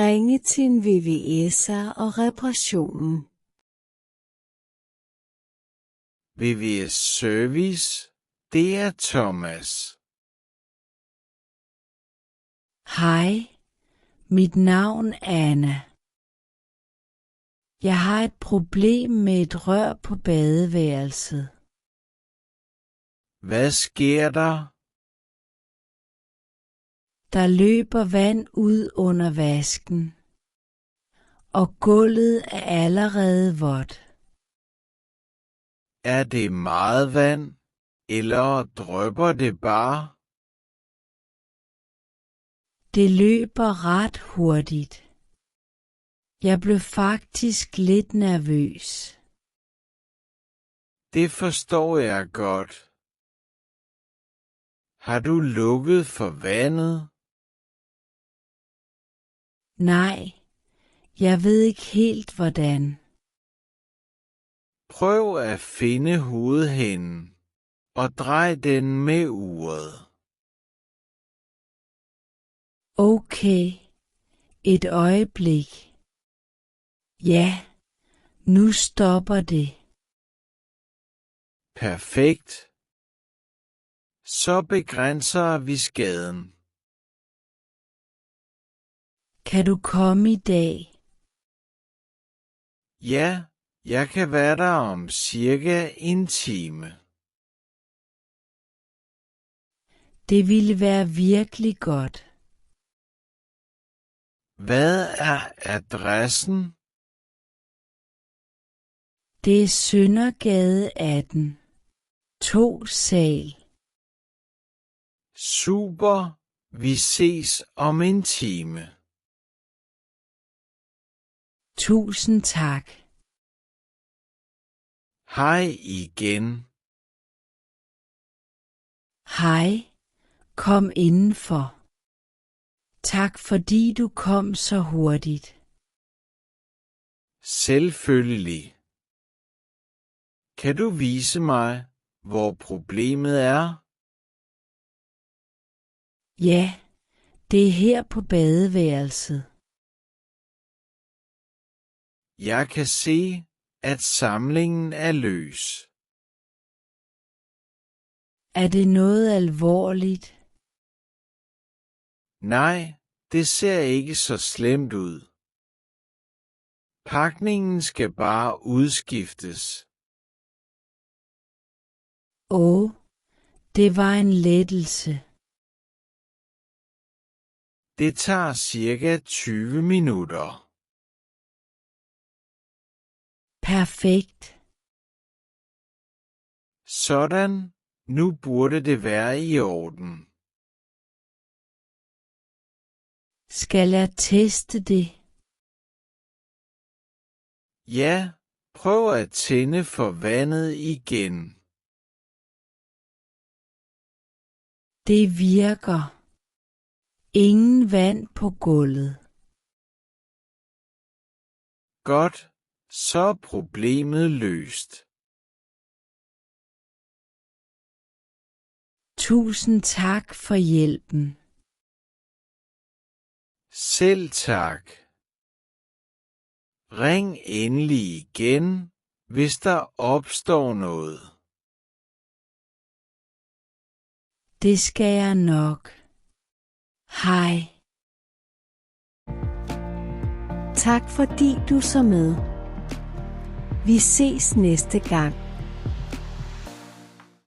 Ringe til en VVS'er og reparationen. VVS Service, det er Thomas. Hej, mit navn er Anna. Jeg har et problem med et rør på badeværelset. Hvad sker der? Der løber vand ud under vasken, og gulvet er allerede vådt. Er det meget vand, eller drypper det bare? Det løber ret hurtigt. Jeg blev faktisk lidt nervøs. Det forstår jeg godt. Har du lukket for vandet? Nej, jeg ved ikke helt hvordan. Prøv at finde hovedhænden og drej den med uret. Okay, et øjeblik. Ja, nu stopper det. Perfekt. Så begrænser vi skaden. Kan du komme i dag? Ja, jeg kan være der om cirka en time. Det ville være virkelig godt. Hvad er adressen? Det er Søndergade 18, 2 sal. Super, vi ses om en time. Tusind tak. Hej igen. Hej, kom indenfor. Tak fordi du kom så hurtigt. Selvfølgelig. Kan du vise mig, hvor problemet er? Ja, det er her på badeværelset. Jeg kan se, at samlingen er løs. Er det noget alvorligt? Nej, det ser ikke så slemt ud. Pakningen skal bare udskiftes. Det var en lettelse. Det tager cirka 20 minutter. Perfekt. Sådan, nu burde det være i orden. Skal jeg teste det? Ja, prøv at tænde for vandet igen. Det virker. Ingen vand på gulvet. Godt, så er problemet løst. Tusind tak for hjælpen. Selv tak. Ring endelig igen, hvis der opstår noget. Det skal jeg nok. Hej. Tak fordi du så med. Vi ses næste gang.